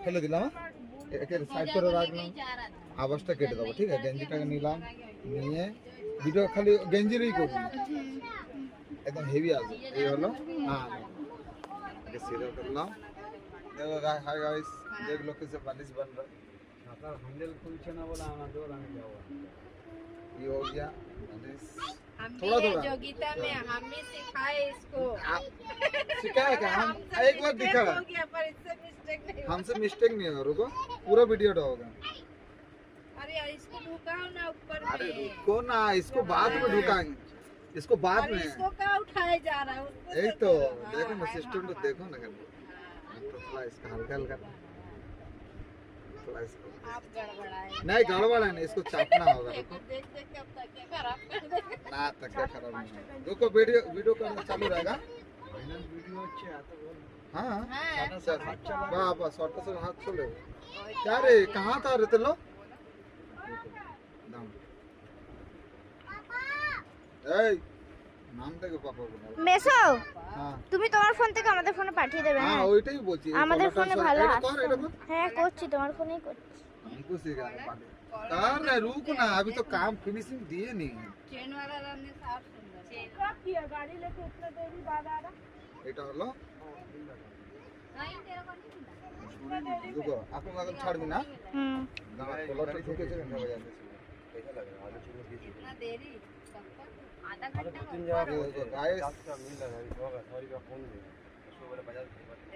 ফেলে দিলাম, একে সাইড করে রাখলাম, আওয়াজটা কেটে দেবো। ঠিক আছে, গেঞ্জিটাকে নিলাম, নিয়ে ভিডিও খালি গেঞ্জিরই করবি, একদম হেভি আসবে। এই হলো, हाँ सीधा करना। देखो हाय गाइस, देख लो कैसे बालिश बन रहा है। আপনার হ্যান্ডেল খুলছে না বলে আমার দৌড় আমি যাবো। ये हो गया बालिश। थोड़ा थोड़ा जोगिता में हमें सिखाए इसको, सिखाया क्या? हम एक बार दिखा, हो गया पर इससे मिस्टेक नहीं हुआ। हमसे मिस्टेक नहीं होगा। रुको, पूरा वीडियो होगा। अरे यार इसको ढुकाओ ना ऊपर अरे में। रुको ना, इसको बाद में ढुकाएंगे, इसको बाद अरे में। इसको क्या उठाया जा रहा है उसको यही तो देखो ना, सिस्टम तो देखो ना, तो थोड़ा इसका हल्का हल्का थोड़ा इसको आप गड़बड़ाए नहीं, गड़बड़ है नहीं, इसको चापना होगा। रुको देख देख के अब तक खराब कर देंगे। ना, तक क्या खराब नहीं है। रुको, वीडियो करना चालू रहेगा। ফাইনাল ভিডিও হচ্ছে এত বড়। हाँ हाँ, बाबा शॉर्ट से हाथ खोले। क्या रे, कहाँ था रे तेलो? এই নাম থেকে পাপা বলো। মেসো, হ্যাঁ তুমি তোমার ফোন থেকে আমাদের ফোনে পাঠিয়ে দেবে। হ্যাঁ হ্যাঁ, ওইটাই বলছি। আমাদের ফোনে ভালো এটা আসছে। কর, এটা কর। হ্যাঁ করছি, তোমার ফোনেই করছি। हमको सिखा रहा पानी। कर ना, रुक ना, अभी तो काम फिनिशिंग दिए नहीं है। चेन वाला रहने साफ सुंदर कब किया गाड़ी लेके इतना देरी बाद आ रहा? এটা হলো नहीं तेरा कौन नहीं रुको, आपको अगर छाड़ भी ना হুম, दांत पलट ठोके से हो जाते कैसा लग रहा है? आलू चूरमा की इतना देरी कब तक? आधा अरे घंटा तीन हो जगह ये देखो गाइस, का मिल रहा है होगा सॉरी का फोन दे उसको बोले 50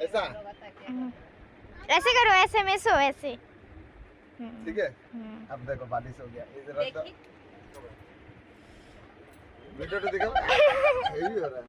ऐसा गया बता क्या হুম। ऐसे करो, ऐसे मेसो, ऐसे। হুম, ठीक है। হুম। अब देखो बारिश हो गया, इधर देखी वीडियो तो दिखाओ, हेवी हो रहा है।